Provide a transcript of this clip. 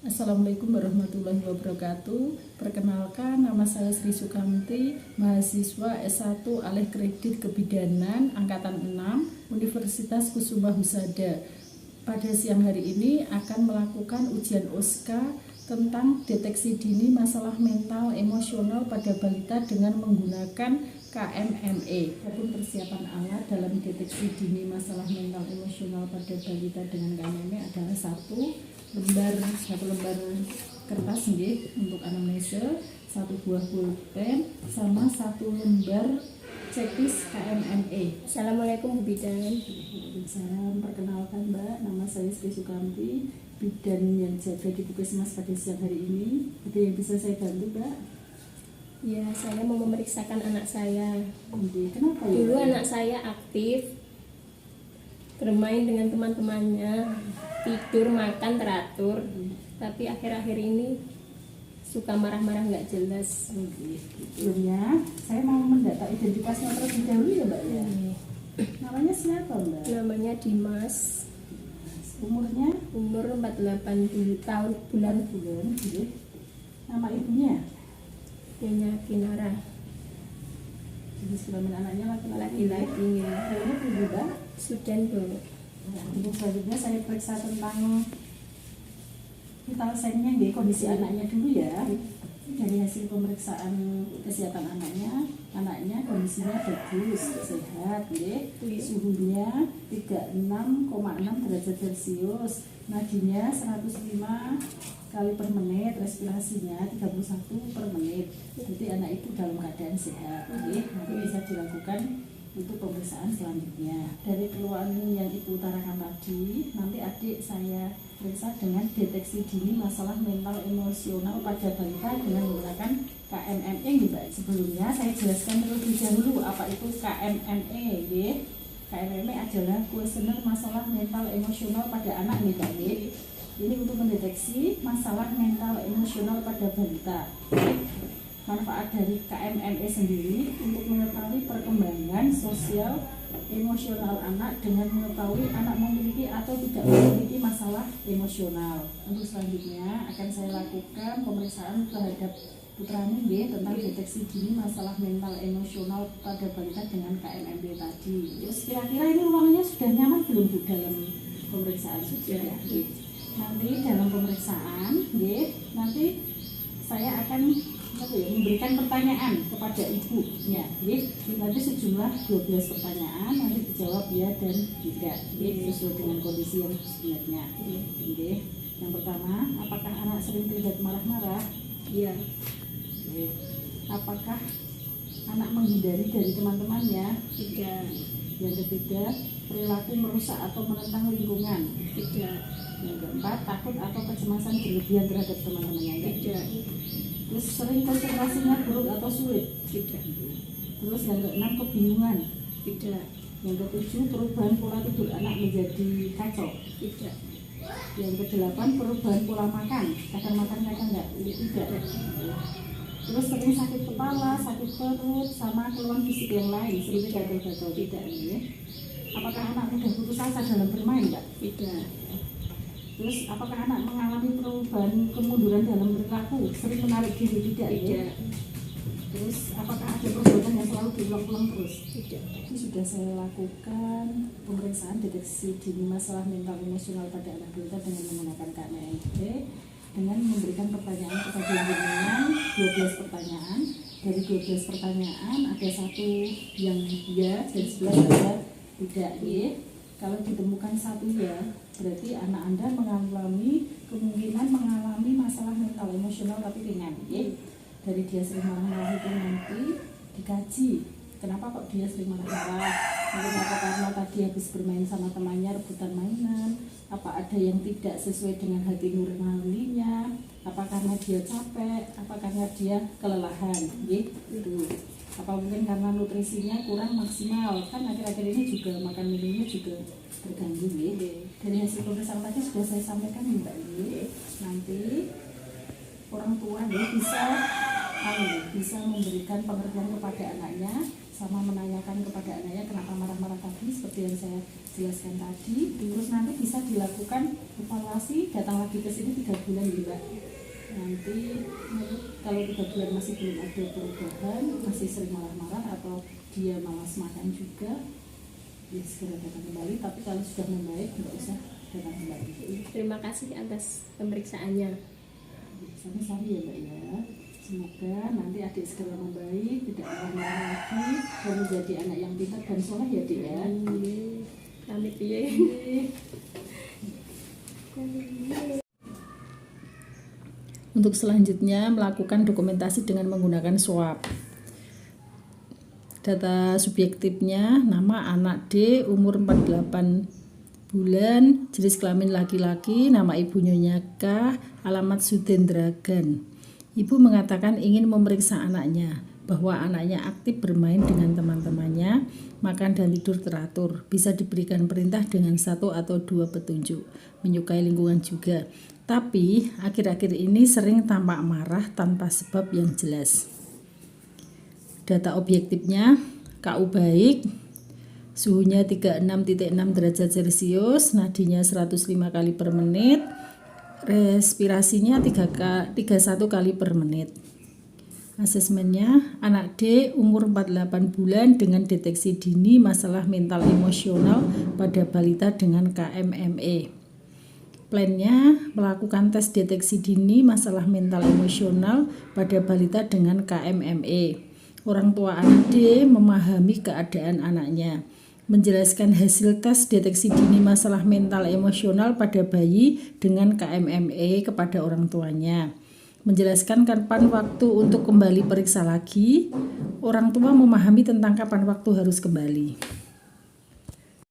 Assalamualaikum warahmatullahi wabarakatuh. Perkenalkan, nama saya Sri Sukamti, mahasiswa S1 Alih Kredit Kebidanan Angkatan 6 Universitas Kusuma Husada. Pada siang hari ini akan melakukan ujian OSKA tentang deteksi dini masalah mental emosional pada balita dengan menggunakan KMME. Adapun persiapan alat dalam deteksi dini masalah mental emosional pada balita dengan KMME adalah satu lembar kertas untuk anamnesa, satu buah pulpen, sama satu lembar checklist KMME. Assalamualaikum Bu Bidan. Waalaikumsalam. Perkenalkan Mbak, nama saya Sri Sukamti, bidan yang jaga di Puskesmas pada siang hari ini. Ada yang bisa saya bantu Mbak? Ya, saya mau memeriksakan anak saya. Kenapa ya? Dulu anak saya aktif, bermain dengan teman-temannya, tidur, makan teratur. Tapi akhir-akhir ini suka marah-marah nggak jelas. Sebelumnya saya mau mendata identitasnya terlebih dahulu ya Mbak ya. Namanya siapa Mbak? Namanya Dimas. Umurnya? Umur 48 tahun bulan. Nama ibunya? Nyonya Kinara. Jenis kelamin anaknya laki-laki. Laki-lakinya Ini ibu Mbak? Sudan Bu. Untuk selanjutnya saya periksa tentang vital sign-nya, kondisi anaknya dulu ya. Dari hasil pemeriksaan kesehatan anaknya kondisinya bagus, sehat, suhunya 36,6 derajat Celcius, nadinya 105 kali per menit, respirasinya 31 per menit. Jadi anak itu dalam keadaan sehat, nanti bisa dilakukan untuk pemeriksaan selanjutnya. Dari keluhan yang Ibu utarakan tadi, nanti adik saya periksa dengan deteksi dini masalah mental emosional pada balita dengan menggunakan KMME Mbak. Sebelumnya saya jelaskan terlebih dahulu apa itu KMME. KMME adalah kuesioner masalah mental emosional pada anak Mbak. Ini untuk mendeteksi masalah mental emosional pada balita. Manfaat dari KMME sendiri untuk mengetahui perkembangan sosial emosional anak dengan mengetahui anak memiliki atau tidak memiliki masalah emosional. Untuk selanjutnya akan saya lakukan pemeriksaan terhadap putrani tentang deteksi dini masalah mental emosional pada balita dengan KMME tadi. Terus kira-kira ini ruangannya sudah nyaman belum Bu dalam pemeriksaan? Sudah. Nanti dalam pemeriksaan, nanti saya akan memberikan pertanyaan kepada ibunya, nanti sejumlah 12 pertanyaan, nanti dijawab ya dan tidak, sesuai dengan kondisi yang sebenarnya. Yang pertama, apakah anak sering terlihat marah-marah? Iya. Apakah anak menghindari dari teman-temannya? Tidak. Yang ketiga, perilaku merusak atau menentang lingkungan? Tidak. Yang keempat, takut atau kecemasan berlebihan terhadap teman-temannya? Tidak. Terus sering konsentrasinya buruk atau sulit? Tidak. Terus yang keenam, kebingungan? Tidak. Yang ketujuh, perubahan pola tidur anak menjadi kacau? Tidak. Yang kedelapan, perubahan pola makan, kadang makan kadang enggak? Tidak. Terus sering sakit kepala, sakit perut, sama keluhan fisik yang lain seperti gatal-gatal? Tidak. Apakah anak mudah putus asa dalam bermain enggak? Tidak. Terus apakah anak mengalami perubahan kemunduran dalam perilaku, sering menarik diri? Tidak. Terus apakah ada perbuatan yang selalu diulang-ulang terus? Tidak. Ini sudah saya lakukan pemeriksaan deteksi dini masalah mental emosional pada anak balita dengan menggunakan KMME dengan memberikan pertanyaan kepada jenengan 12 pertanyaan. Dari 12 pertanyaan ada satu yang ya dan 11 ada tidak. Kalau ditemukan satu ya, berarti anak Anda kemungkinan mengalami masalah mental emosional tapi ringan. Dari dia sering marah-marah itu nanti dikaji kenapa kok dia sering marah-marah. Mungkin apa karena tadi habis bermain sama temannya rebutan mainan, apa ada yang tidak sesuai dengan hati nuraninya, apa karena dia capek, apa karena dia kelelahan, apa mungkin karena nutrisinya kurang maksimal, kan akhir-akhir ini juga makan minumnya juga terganggu. Dari hasil pemeriksaan tadi sudah saya sampaikan Mbak. Nanti orang tua bisa memberikan pengertian kepada anaknya, sama menanyakan kepada anaknya kenapa marah-marah tadi seperti yang saya jelaskan tadi. Terus nanti bisa dilakukan evaluasi dan datang lagi ke sini 3 bulan ya Mbak. Nanti kalau 3 bulan masih belum ada perubahan, masih sering marah-marah atau dia malas makan juga, ya segera datang kembali. Tapi kalau sudah membaik nggak usah datang kembali. Terima kasih atas pemeriksaannya. Sama-sama ya Mbak ya. Semoga nanti adik segera membaik, tidak marah-marah lagi, dan menjadi anak yang pintar dan soleh ya Dik ya. Amit ya. Untuk selanjutnya melakukan dokumentasi dengan menggunakan swab. Data subjektifnya, nama anak D, umur 48 bulan, jenis kelamin laki-laki, nama ibunya K, alamat Sudendragan. Ibu mengatakan ingin memeriksa anaknya, bahwa anaknya aktif bermain dengan teman-temannya, makan dan tidur teratur, bisa diberikan perintah dengan 1 atau 2 petunjuk, menyukai lingkungan juga. Tapi akhir-akhir ini sering tampak marah tanpa sebab yang jelas. Data objektifnya, KU baik, suhunya 36,6 derajat Celcius, nadinya 105 kali per menit, respirasinya 31 kali per menit. Asesmennya, anak D umur 48 bulan dengan deteksi dini masalah mental emosional pada balita dengan KMME. Plannya melakukan tes deteksi dini masalah mental emosional pada balita dengan KMME. Orang tua anak D memahami keadaan anaknya, menjelaskan hasil tes deteksi dini masalah mental emosional pada bayi dengan KMME kepada orang tuanya, menjelaskan kapan waktu untuk kembali periksa lagi. Orang tua memahami tentang kapan waktu harus kembali.